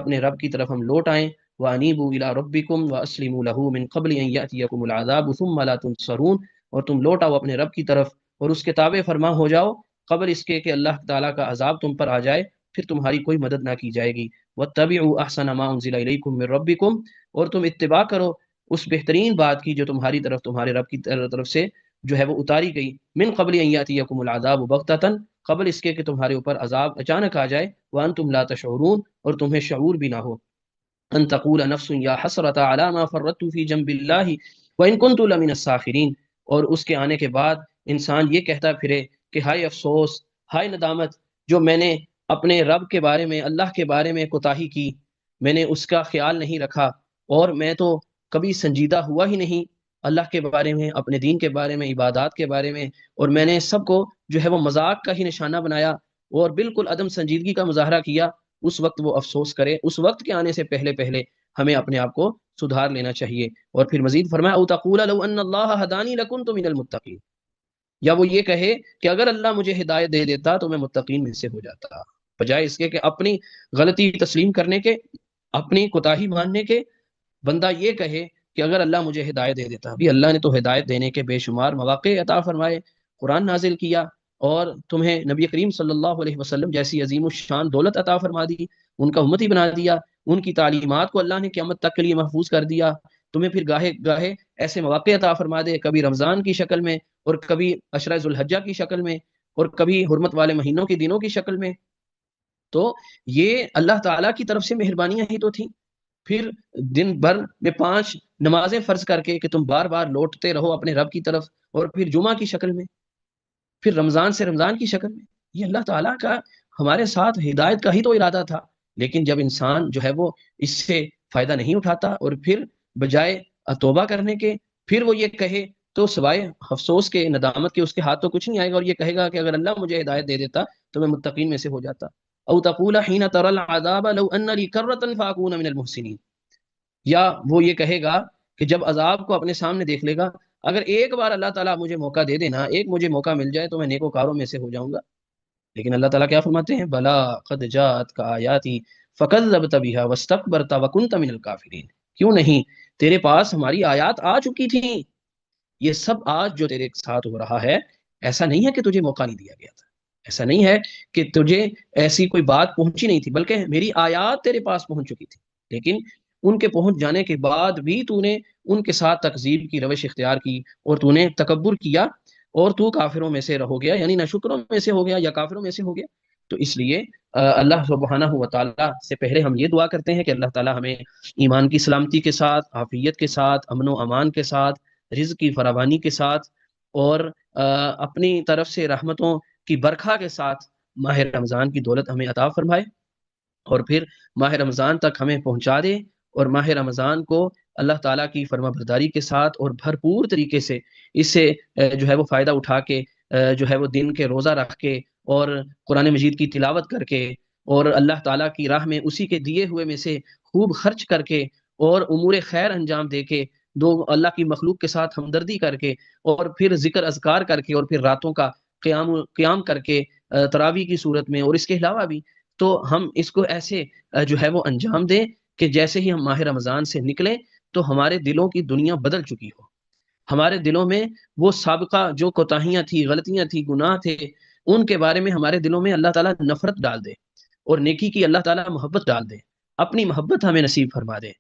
اپنے رب کی طرف ہم لوٹ آئیں، وَأَنِيبُوا إِلَىٰ رَبِّكُمْ وَأَسْلِمُوا لَهُ مِن قَبْلِ أَن يَأْتِيَكُمُ الْعَذَابُ ثُمَّ لَا تُنصَرُونَ، اور تم لوٹ آؤ اپنے رب کی طرف اور اس کے تابع فرما ہو جاؤ قبل اس کے کہ اللہ تعالیٰ کا عذاب تم پر آ جائے، پھر تمہاری کوئی مدد نہ کی جائے گی۔ وَاتَّبِعُوا أَحْسَنَ مَا أُنزِلَ إِلَيْكُم مِّن رَّبِّكُمْ، اور تم اتباع کرو اس بہترین بات کی جو تمہاری طرف تمہارے رب کی طرف سے جو ہے وہ اتاری گئی، من قبل ان یاتیکم العذاب بغتۃ، قبل اس کے کہ تمہارے اوپر عذاب اچانک آ جائے، وانتم لا تشعرون، اور تمہیں شعور بھی نہ ہو، ان تقول نفس یا حسرۃ علی ما فرطت فی جنب اللہ وان کنت لمن الساخرین، اور اس کے آنے کے بعد انسان یہ کہتا پھرے کہ ہائے افسوس، ہائے ندامت، جو میں نے اپنے رب کے بارے میں، اللہ کے بارے میں کوتاہی کی، میں نے اس کا خیال نہیں رکھا، اور میں تو کبھی سنجیدہ ہوا ہی نہیں اللہ کے بارے میں، اپنے دین کے بارے میں، عبادات کے بارے میں، اور میں نے سب کو جو ہے وہ مذاق کا ہی نشانہ بنایا اور بالکل عدم سنجیدگی کا مظاہرہ کیا۔ اس وقت وہ افسوس کرے، اس وقت کے آنے سے پہلے پہلے ہمیں اپنے آپ کو سدھار لینا چاہیے۔ اور پھر مزید فرمایا او تقول لو ان اللہ ہدانی لکنت من المتقین، یا وہ یہ کہے کہ اگر اللہ مجھے ہدایت دے دیتا تو میں متقین میں سے ہو جاتا، بجائے اس کے کہ اپنی غلطی تسلیم کرنے کے، اپنی کوتاہی ماننے کے، بندہ یہ کہے کہ اگر اللہ مجھے ہدایت دے دیتا۔ بھی اللہ نے تو ہدایت دینے کے بے شمار مواقع عطا فرمائے، قرآن نازل کیا، اور تمہیں نبی کریم صلی اللہ علیہ وسلم جیسی عظیم الشان دولت عطا فرما دی، ان کا امتی بنا دیا، ان کی تعلیمات کو اللہ نے قیامت تک کے لیے محفوظ کر دیا، تمہیں پھر گاہے گاہے ایسے مواقع عطا فرما دے، کبھی رمضان کی شکل میں، اور کبھی عشرہ ذوالحجہ کی شکل میں، اور کبھی حرمت والے مہینوں کی دنوں کی شکل میں، تو یہ اللہ تعالیٰ کی طرف سے مہربانیاں ہی تو تھیں۔ پھر دن بھر میں 5 نمازیں فرض کر کے کہ تم بار بار لوٹتے رہو اپنے رب کی طرف، اور پھر جمعہ کی شکل میں، پھر رمضان سے رمضان کی شکل میں، یہ اللہ تعالیٰ کا ہمارے ساتھ ہدایت کا ہی تو ارادہ تھا۔ لیکن جب انسان جو ہے وہ اس سے فائدہ نہیں اٹھاتا، اور پھر بجائے توبہ کرنے کے پھر وہ یہ کہے، تو سوائے افسوس کے، ندامت کے، اس کے ہاتھ تو کچھ نہیں آئے گا، اور یہ کہے گا کہ اگر اللہ مجھے ہدایت دے دیتا تو میں متقین میں سے ہو جاتا۔ او تقول حين ترى العذاب لو ان لي كرة فاكون من المحسنين، یا وہ یہ کہے گا کہ جب عذاب کو اپنے سامنے دیکھ لے گا، اگر ایک بار اللہ تعالیٰ مجھے موقع دے دینا، ایک مجھے موقع مل جائے تو میں نیکوکاروں میں سے ہو جاؤں گا۔ لیکن اللہ تعالیٰ کیا فرماتے ہیں، بلا قد جاءتک آیاتی فکذبت بها واستکبرت وکنت من الکافرین، کیوں نہیں، تیرے پاس ہماری آیات آ چکی تھیں، یہ سب آج جو تیرے ساتھ ہو رہا ہے، ایسا نہیں ہے کہ تجھے موقع نہیں دیا گیا تھا، ایسا نہیں ہے کہ تجھے ایسی کوئی بات پہنچی نہیں تھی، بلکہ میری آیات تیرے پاس پہنچ چکی تھی، لیکن ان کے پہنچ جانے کے بعد بھی تو نے ان کے ساتھ تکذیب کی روش اختیار کی، اور تو نے تکبر کیا، اور تو کافروں میں سے ہو گیا، یعنی ناشکروں میں سے ہو گیا یا کافروں میں سے ہو گیا۔ تو اس لیے اللہ سبحانہ و تعالیٰ سے پہلے ہم یہ دعا کرتے ہیں کہ اللہ تعالیٰ ہمیں ایمان کی سلامتی کے ساتھ، عافیت کے ساتھ، امن و امان کے ساتھ، رزق کی فراوانی کے ساتھ، اور اپنی طرف سے رحمتوں کی برکھا کے ساتھ ماہ رمضان کی دولت ہمیں عطا فرمائے، اور پھر ماہ رمضان تک ہمیں پہنچا دے، اور ماہ رمضان کو اللہ تعالیٰ کی فرما برداری کے ساتھ اور بھرپور طریقے سے اس سے جو ہے وہ فائدہ اٹھا کے، جو ہے وہ دن کے روزہ رکھ کے، اور قرآن مجید کی تلاوت کر کے، اور اللہ تعالیٰ کی راہ میں اسی کے دیے ہوئے میں سے خوب خرچ کر کے، اور امور خیر انجام دے کے، دو اللہ کی مخلوق کے ساتھ ہمدردی کر کے، اور پھر ذکر اذکار کر کے، اور پھر راتوں کا قیام کر کے تراویح کی صورت میں، اور اس کے علاوہ بھی، تو ہم اس کو ایسے جو ہے وہ انجام دیں کہ جیسے ہی ہم ماہ رمضان سے نکلیں تو ہمارے دلوں کی دنیا بدل چکی ہو، ہمارے دلوں میں وہ سابقہ جو کوتاہیاں تھی، غلطیاں تھی، گناہ تھے، ان کے بارے میں ہمارے دلوں میں اللہ تعالیٰ نفرت ڈال دے، اور نیکی کی اللہ تعالیٰ محبت ڈال دے، اپنی محبت ہمیں نصیب فرما دے۔